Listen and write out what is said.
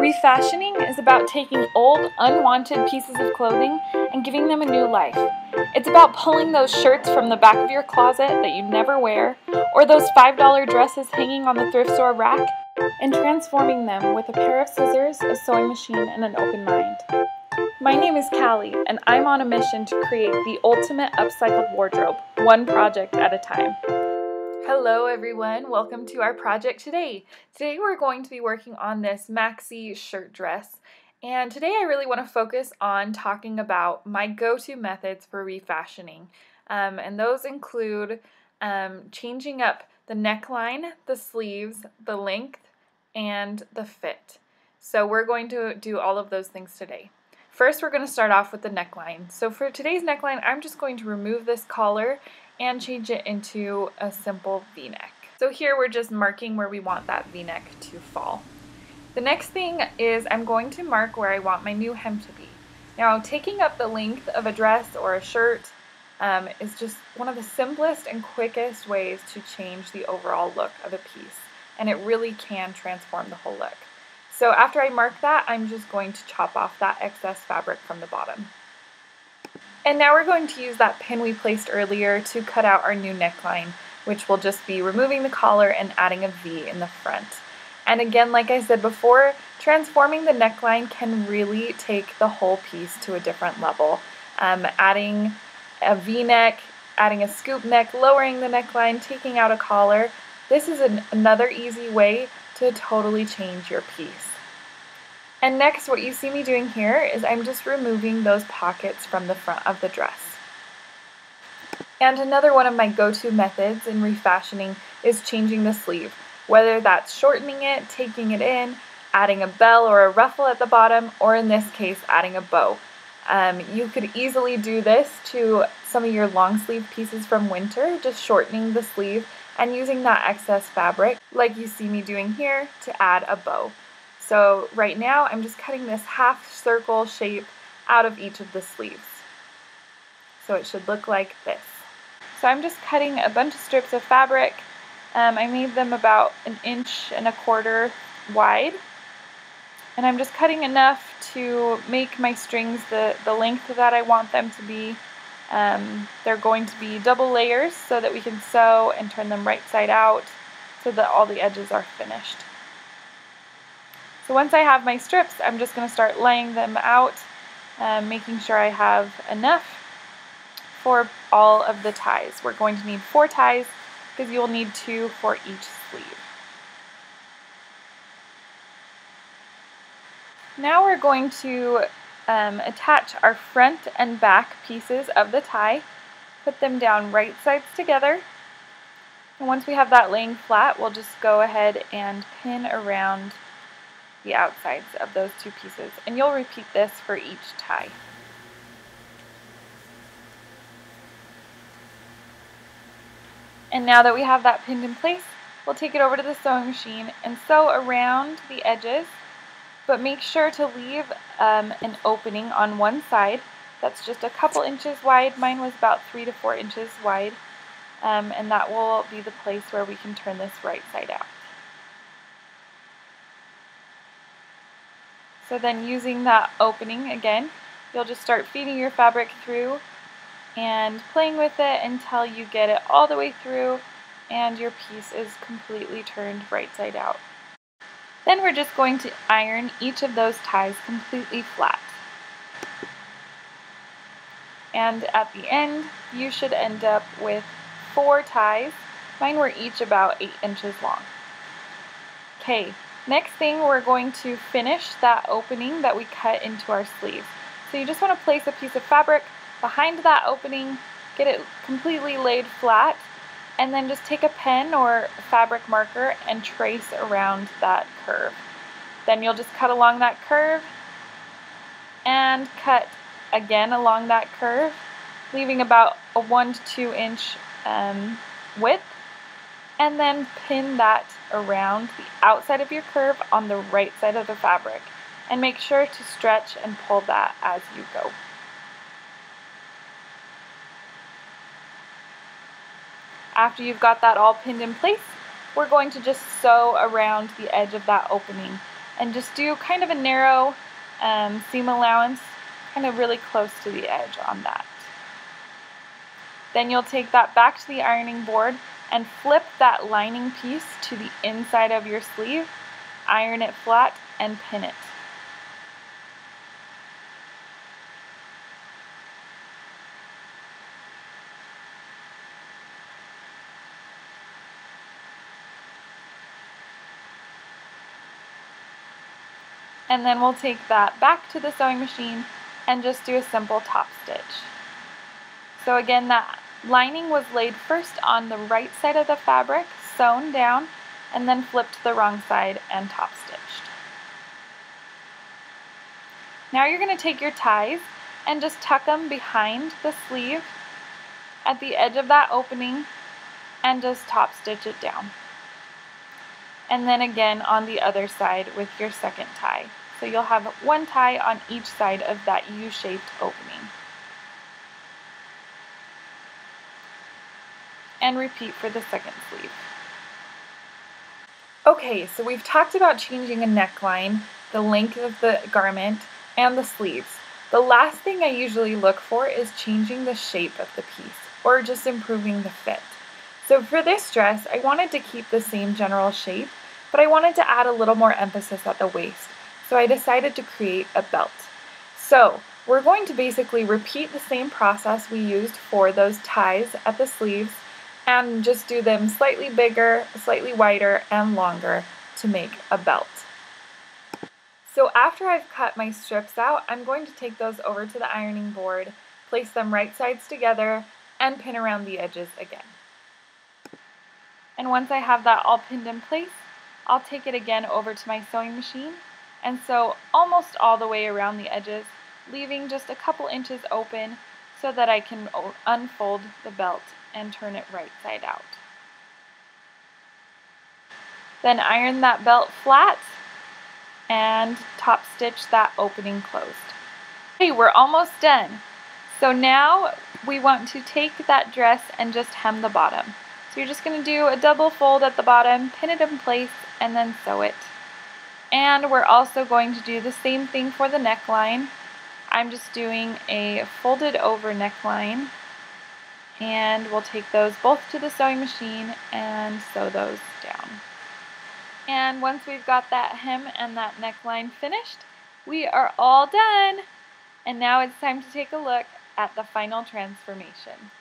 Refashioning is about taking old, unwanted pieces of clothing and giving them a new life. It's about pulling those shirts from the back of your closet that you never wear, or those $5 dresses hanging on the thrift store rack, and transforming them with a pair of scissors, a sewing machine, and an open mind. My name is Callie, and I'm on a mission to create the ultimate upcycled wardrobe, one project at a time. Hello everyone, welcome to our project today. Today we're going to be working on this maxi shirt dress, and today I really want to focus on talking about my go-to methods for refashioning, and those include changing up the neckline, the sleeves, the length, and the fit. So we're going to do all of those things today. First, we're going to start off with the neckline. So for today's neckline, I'm just going to remove this collar and change it into a simple V-neck. So here we're just marking where we want that V-neck to fall. The next thing is I'm going to mark where I want my new hem to be. Now, taking up the length of a dress or a shirt is just one of the simplest and quickest ways to change the overall look of a piece, and it really can transform the whole look. So after I mark that, I'm just going to chop off that excess fabric from the bottom. And now we're going to use that pin we placed earlier to cut out our new neckline, which will just be removing the collar and adding a V in the front. And again, like I said before, transforming the neckline can really take the whole piece to a different level. Adding a V-neck, adding a scoop neck, lowering the neckline, taking out a collar. This is another easy way to totally change your piece. And next, what you see me doing here is I'm just removing those pockets from the front of the dress. And another one of my go-to methods in refashioning is changing the sleeve, whether that's shortening it, taking it in, adding a bell or a ruffle at the bottom, or in this case, adding a bow. You could easily do this to some of your long sleeve pieces from winter, just shortening the sleeve and using that excess fabric, like you see me doing here, to add a bow. So right now I'm just cutting this half circle shape out of each of the sleeves. So it should look like this. So I'm just cutting a bunch of strips of fabric. I made them about 1.25 inches wide. And I'm just cutting enough to make my strings the length that I want them to be. They're going to be double layers so that we can sew and turn them right side out so that all the edges are finished. So once I have my strips, I'm just going to start laying them out, making sure I have enough for all of the ties. We're going to need 4 ties because you'll need 2 for each sleeve. Now we're going to attach our front and back pieces of the tie, put them down right sides together, and once we have that laying flat, we'll just go ahead and pin around the outsides of those 2 pieces, and you'll repeat this for each tie. And now that we have that pinned in place, we'll take it over to the sewing machine and sew around the edges, but make sure to leave an opening on one side that's just a couple inches wide. Mine was about 3 to 4 inches wide, and that will be the place where we can turn this right side out. So then using that opening again, you'll just start feeding your fabric through and playing with it until you get it all the way through and your piece is completely turned right side out. Then we're just going to iron each of those ties completely flat. And at the end, you should end up with 4 ties. Mine were each about 8 inches long. Okay. Next thing, we're going to finish that opening that we cut into our sleeve. So you just want to place a piece of fabric behind that opening, get it completely laid flat, and then just take a pen or a fabric marker and trace around that curve. Then you'll just cut along that curve and cut again along that curve, leaving about a 1 to 2 inch width, and then pin that around the outside of your curve on the right side of the fabric, and make sure to stretch and pull that as you go. After you've got that all pinned in place, we're going to just sew around the edge of that opening and just do kind of a narrow seam allowance, kind of really close to the edge on that. Then you'll take that back to the ironing board and flip that lining piece to the inside of your sleeve, iron it flat, and pin it. And then we'll take that back to the sewing machine and just do a simple top stitch. So again, that lining was laid first on the right side of the fabric, sewn down, and then flipped to the wrong side and top stitched. Now you're going to take your ties and just tuck them behind the sleeve at the edge of that opening and just top stitch it down. And then again on the other side with your second tie. So you'll have one tie on each side of that U-shaped opening. And repeat for the second sleeve. Okay, so we've talked about changing a neckline, the length of the garment, and the sleeves. The last thing I usually look for is changing the shape of the piece, or just improving the fit. So for this dress, I wanted to keep the same general shape, but I wanted to add a little more emphasis at the waist. So I decided to create a belt. So we're going to basically repeat the same process we used for those ties at the sleeves and just do them slightly bigger, slightly wider, and longer to make a belt. So after I've cut my strips out, I'm going to take those over to the ironing board, place them right sides together, and pin around the edges again. And once I have that all pinned in place, I'll take it again over to my sewing machine and sew almost all the way around the edges, leaving just a couple inches open so that I can unfold the belt and turn it right side out. Then iron that belt flat and top stitch that opening closed. Okay, we're almost done. So now we want to take that dress and just hem the bottom. So you're just going to do a double fold at the bottom, pin it in place, and then sew it. And we're also going to do the same thing for the neckline. I'm just doing a folded over neckline, and we'll take those both to the sewing machine and sew those down. And once we've got that hem and that neckline finished, we are all done. And now it's time to take a look at the final transformation.